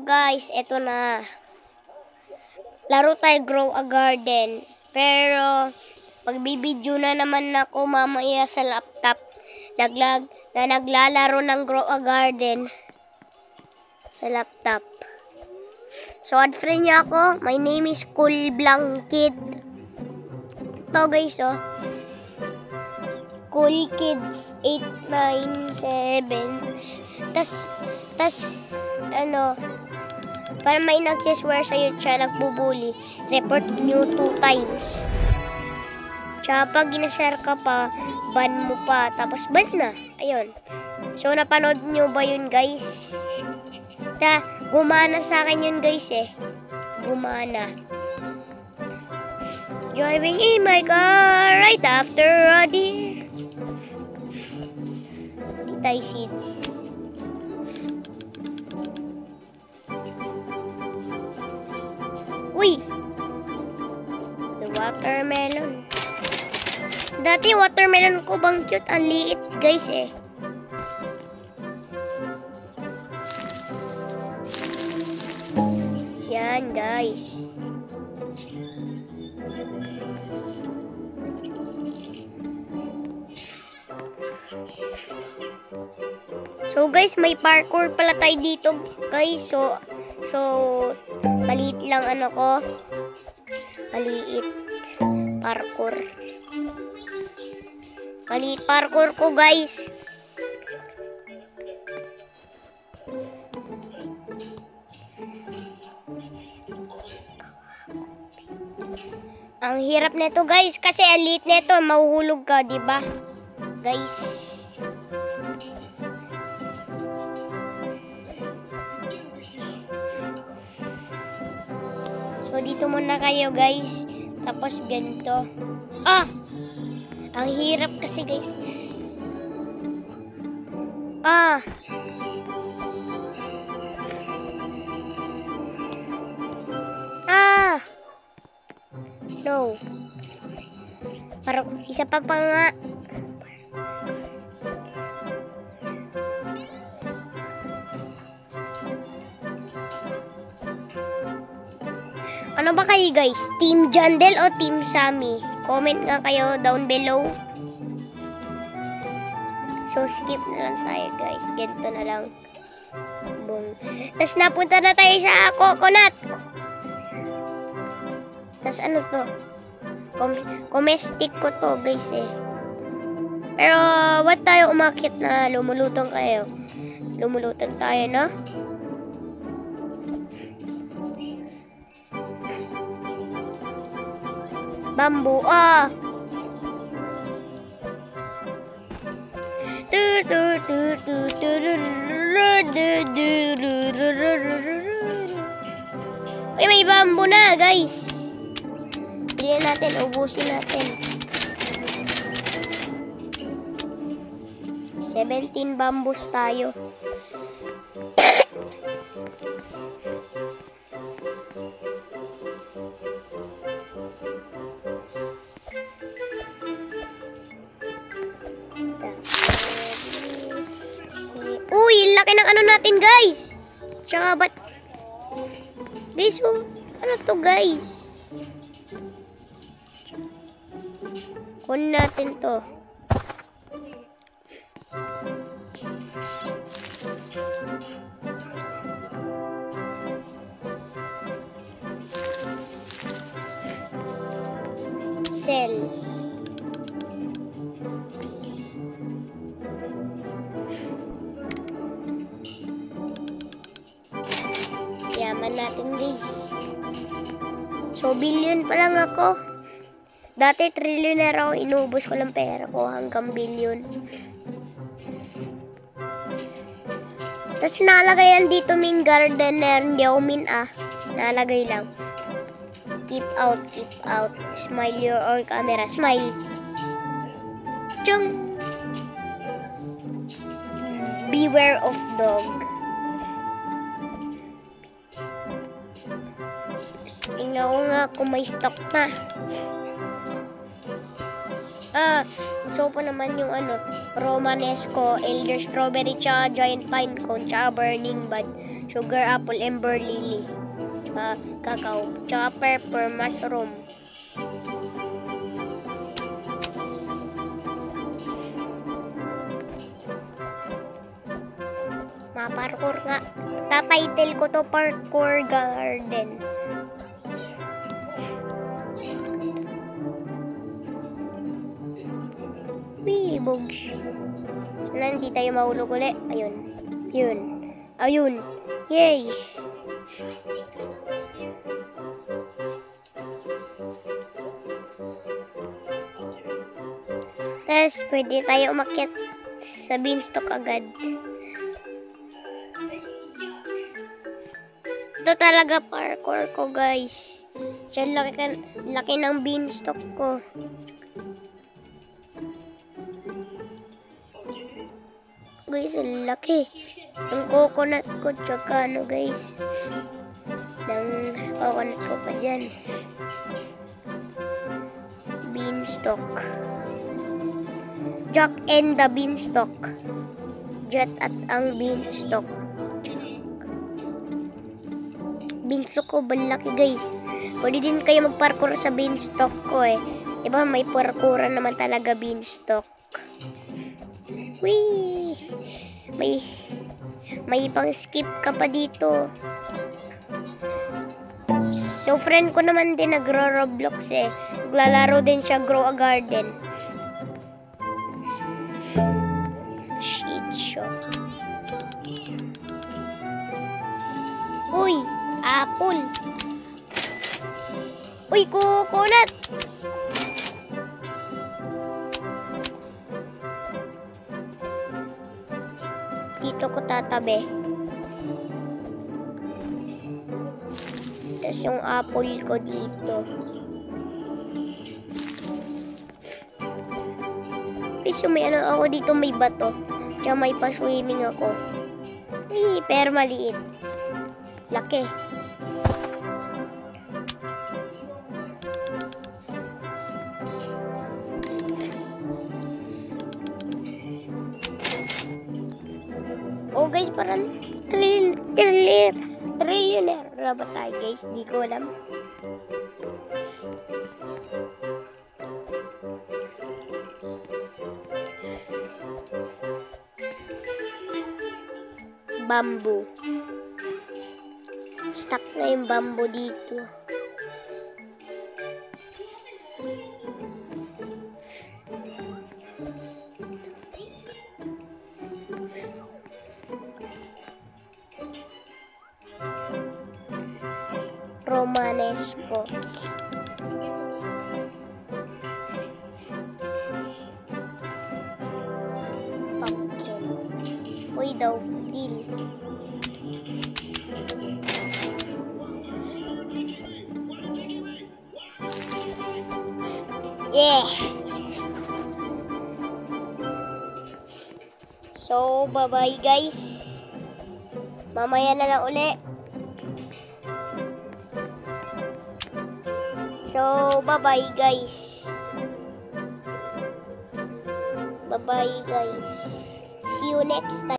guys, eto na. Laro tayo Grow a Garden. Pero magbibideo na naman ako mamaya sa laptop. Naglalaro ng Grow a Garden sa laptop. So add friend niya ako. My name is Cool Blank Kid. Ito guys oh. Cool Kid 897. Tas ano, para may nagsiswear sa'yo siya, nagbubuli, report nyo 2 times. Tsaka pag ginashare ka pa, ban mo pa, tapos ban na. Ayun. So, napanood nyo ba yun, guys? Gumana sa akin yun, guys, eh. Gumana. Driving in my car right after a deer. Titay seeds. Uy! The watermelon. Dati watermelon ko bang cute. Ang liit guys eh. Yan guys. So guys, may parkour pala tayo dito guys. So maliit lang ano ko. Maliit parkour. Maliit parkour ko guys. Ang hirap nito guys kasi ang liit nito, mahuhulog ka, di ba? Guys. So, dito muna kayo, guys. Tapos, ganito. Ah! Ang hirap kasi, guys. Ah! Ah! No. Parang, isa pa nga. Ano ba kayo guys? Team Jandel o Team Sammy? Comment nga kayo down below. So skip na lang tayo guys. Ganito na lang. Boom. Tapos napunta na tayo sa coconut. Tapos ano to? Comestic ko to guys eh. Pero what tayo umakit na lumulutong kayo? Lumulutong tayo no? Bamboo, ah! Uy, may bamboo na, guys! Bilhin natin, ubusin natin. 17 bamboos tayo. Uy, laki ng ano natin, guys. Tsaka ba't... Guys, oh, ano to, guys? Kunin natin to. Sell. Yaman natin guys. So billion pa lang ako. Dati trillionaire ako, inubos ko lang pera ko hanggang billion. Tapos nalagay yan dito ming gardener, hindi ako nalagay lang. Keep out, smile your or camera, smile. Chung. Beware of dog. Tingnan ko nga kung may stock na. Gusto po naman yung Romanesco, Elder Strawberry, tsaka Giant Pine Cone, tsaka Burning Bud, Sugar Apple, Ember Lily, tsaka Cacao, tsaka Pepper Mushroom. Parkour nga. Tatitle ko to Parkour Garden. Wee, bugs. Sana hindi tayo mahulog ulit. Ayun. Yun. Ayun. Yay! Tapos, pwede tayo umakyat sa beanstalk agad. Ito talaga parkour ko, guys. Diyan laki ng beanstalk ko. Guys, laki. Ang coconut ko, tsaka guys. Ng coconut ko pa dyan. Beanstalk. Jack and the Beanstalk. Jet at ang beanstalk. Beanstalk ko, balaki guys. Pwede din kayo magparkour sa beanstalk ko eh. Diba may parkouran naman talaga beanstalk. Whee! May pang skip ka pa dito. So friend ko naman din nagro-Roblox eh. Naglalaro din siya Grow a Garden. Shit shop. Uy! Apple. Uy, coconut. Dito ko tatabi. Tapos yung apple ko dito. So may ako dito, may bato. Tsaka may pa-swimming ako. Ay, pero maliit. Laki. Oh guys, parang trillionaire ba tayo guys? Di ko alam. Bamboo. Stuck na yung bamboo dito. Romanesco. Pumpkin. Uy, daffodil. Yeah. So, bye-bye guys. Mamaya na lang uli. So, bye-bye guys. Bye-bye guys. See you next time.